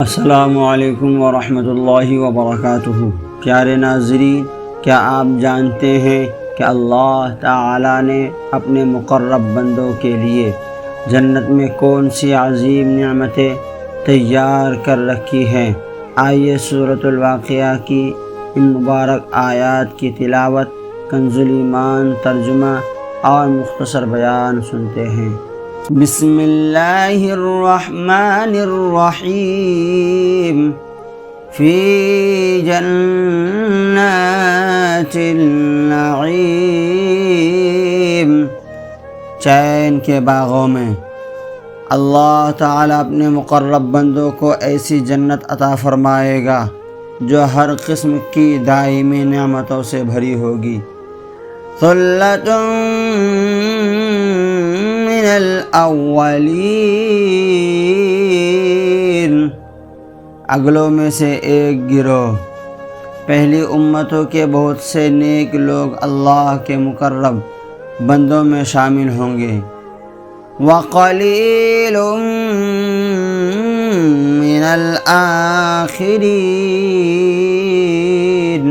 السلام علیکم ورحمۃ اللہ وبرکاتہ۔ پیارے ناظرین، کیا آپ جانتے ہیں کہ اللہ تعالیٰ نے اپنے مقرب بندوں کے لیے جنت میں کون سی عظیم نعمتیں تیار کر رکھی ہیں؟ آئیے سورۃ الواقعہ کی ان مبارک آیات کی تلاوت، کنز ایمان ترجمہ اور مختصر بیان سنتے ہیں۔ بسم اللہ الرحمن الرحیم۔ فی جنات النعیم، چین کے باغوں میں اللہ تعالیٰ اپنے مقرب بندوں کو ایسی جنت عطا فرمائے گا جو ہر قسم کی دائمی نعمتوں سے بھری ہوگی۔ ثلۃ من الاولین، اگلوں میں سے ایک گروہ، پہلی امتوں کے بہت سے نیک لوگ اللہ کے مقرب بندوں میں شامل ہوں گے۔ وقلیل من الآخرین،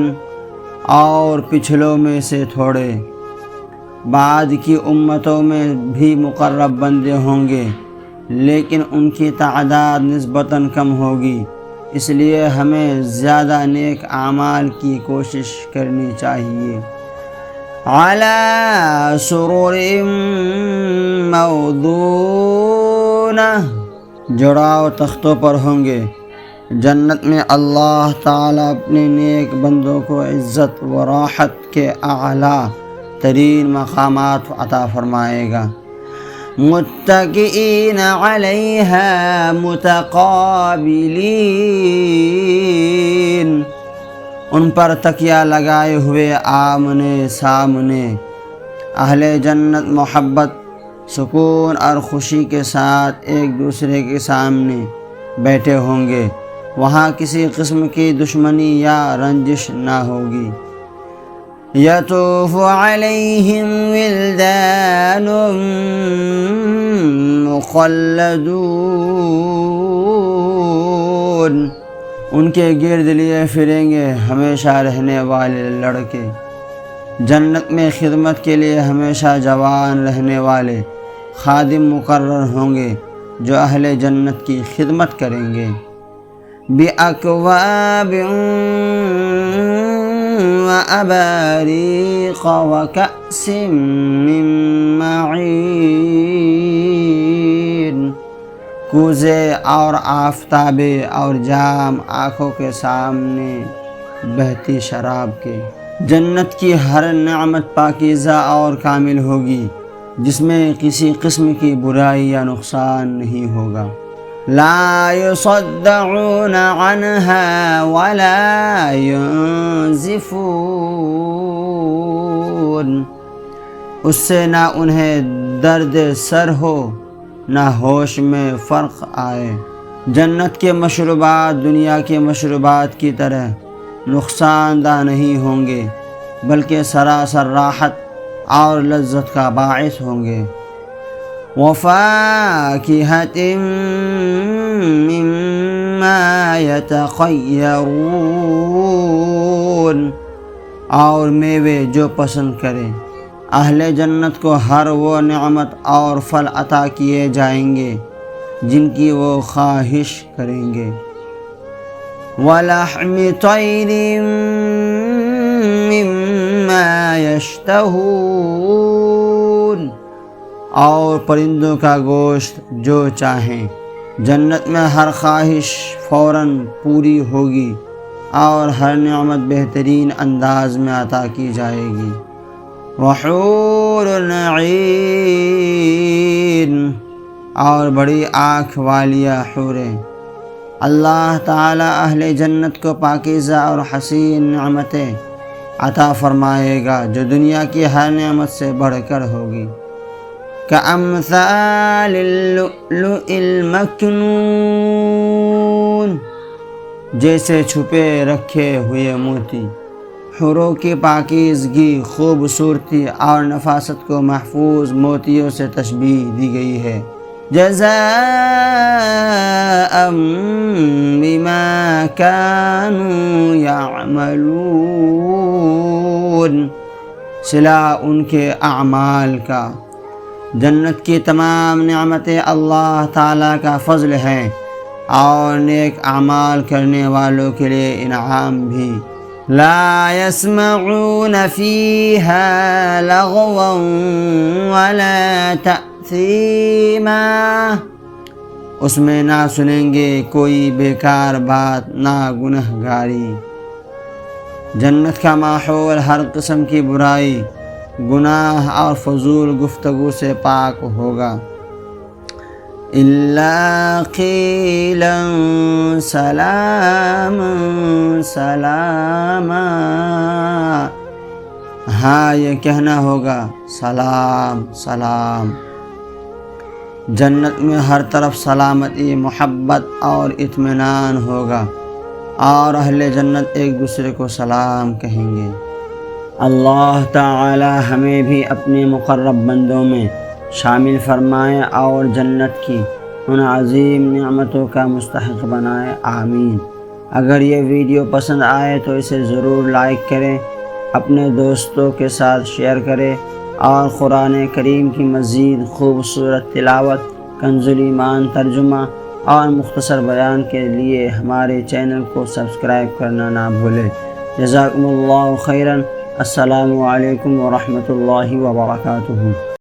اور پچھلوں میں سے تھوڑے، بعد کی امتوں میں بھی مقرب بندے ہوں گے لیکن ان کی تعداد نسبتاً کم ہوگی، اس لیے ہمیں زیادہ نیک اعمال کی کوشش کرنی چاہیے۔ علی سرر موضونہ، جڑاؤ تختوں پر ہوں گے۔ جنت میں اللہ تعالیٰ اپنے نیک بندوں کو عزت و راحت کے اعلیٰ ترین مقامات عطا فرمائے گا۔ متکئین علیہا متقابلین، ان پر تکیہ لگائے ہوئے آمنے سامنے۔ اہل جنت محبت، سکون اور خوشی کے ساتھ ایک دوسرے کے سامنے بیٹھے ہوں گے، وہاں کسی قسم کی دشمنی یا رنجش نہ ہوگی۔ یطوف علیہم ولدان مخلدون، ان کے گرد لیے پھریں گے ہمیشہ رہنے والے لڑکے۔ جنت میں خدمت کے لیے ہمیشہ جوان رہنے والے خادم مقرر ہوں گے جو اہل جنت کی خدمت کریں گے۔ بِأَكْوَابٍ وَأَبَارِيقَ وَكَأْسٍ مِّن مَّعِينٍ، کوزے اور آفتابے اور جام آنکھوں کے سامنے بہتی شراب کے۔ جنت کی ہر نعمت پاکیزہ اور کامل ہوگی، جس میں کسی قسم کی برائی یا نقصان نہیں ہوگا۔ لا يصدعون عنها ولا ينزفون، اس سے نہ انہیں درد سر ہو نہ ہوش میں فرق آئے۔ جنت کے مشروبات دنیا کے مشروبات کی طرح نقصان دہ نہیں ہوں گے بلکہ سراسر راحت اور لذت کا باعث ہوں گے۔ وَفَاكِهَةٍ مِّمَّا يَتَخَيَّرُونَ، اور میوے جو پسند کریں۔ اہل جنت کو ہر وہ نعمت اور پھل عطا کیے جائیں گے جن کی وہ خواہش کریں گے۔ وَلَحْمِ طَيْرٍ مِّمَّا يَشْتَهُونَ، اور پرندوں کا گوشت جو چاہیں۔ جنت میں ہر خواہش فوراً پوری ہوگی اور ہر نعمت بہترین انداز میں عطا کی جائے گی۔ وحور عین، اور بڑی آنکھ والیاں حوریں۔ اللہ تعالیٰ اہل جنت کو پاکیزہ اور حسین نعمتیں عطا فرمائے گا جو دنیا کی ہر نعمت سے بڑھ کر ہوگی۔ کأمثال اللؤلؤ المکنون، جیسے چھپے رکھے ہوئے موتی۔ حوروں کی پاکیزگی، خوبصورتی اور نفاست کو محفوظ موتیوں سے تشبیہ دی گئی ہے۔ جزاء بما كانوا يعملون، صلہ ان کے اعمال کا۔ جنت کی تمام نعمتیں اللہ تعالیٰ کا فضل ہے اور نیک اعمال کرنے والوں کے لیے انعام بھی۔ لا يسمعون فيها لغوا ولا تأثیما، اس میں نہ سنیں گے کوئی بیکار بات نہ گنہگاری۔ جنت کا ماحول ہر قسم کی برائی، گناہ اور فضول گفتگو سے پاک ہوگا۔ الا قیلا سلاما سلاما، ہاں یہ کہنا ہوگا سلام سلام۔ جنت میں ہر طرف سلامتی، محبت اور اطمینان ہوگا، اور اہل جنت ایک دوسرے کو سلام کہیں گے۔ اللہ تعالی ہمیں بھی اپنے مقرب بندوں میں شامل فرمائے اور جنت کی ان عظیم نعمتوں کا مستحق بنائے، آمین۔ اگر یہ ویڈیو پسند آئے تو اسے ضرور لائک کریں، اپنے دوستوں کے ساتھ شیئر کریں، اور قرآن کریم کی مزید خوبصورت تلاوت، کنز ایمان ترجمہ اور مختصر بیان کے لیے ہمارے چینل کو سبسکرائب کرنا نہ بھولیں۔ جزاکم اللہ خیرا۔ السلام علیکم ورحمۃ اللہ وبرکاتہ۔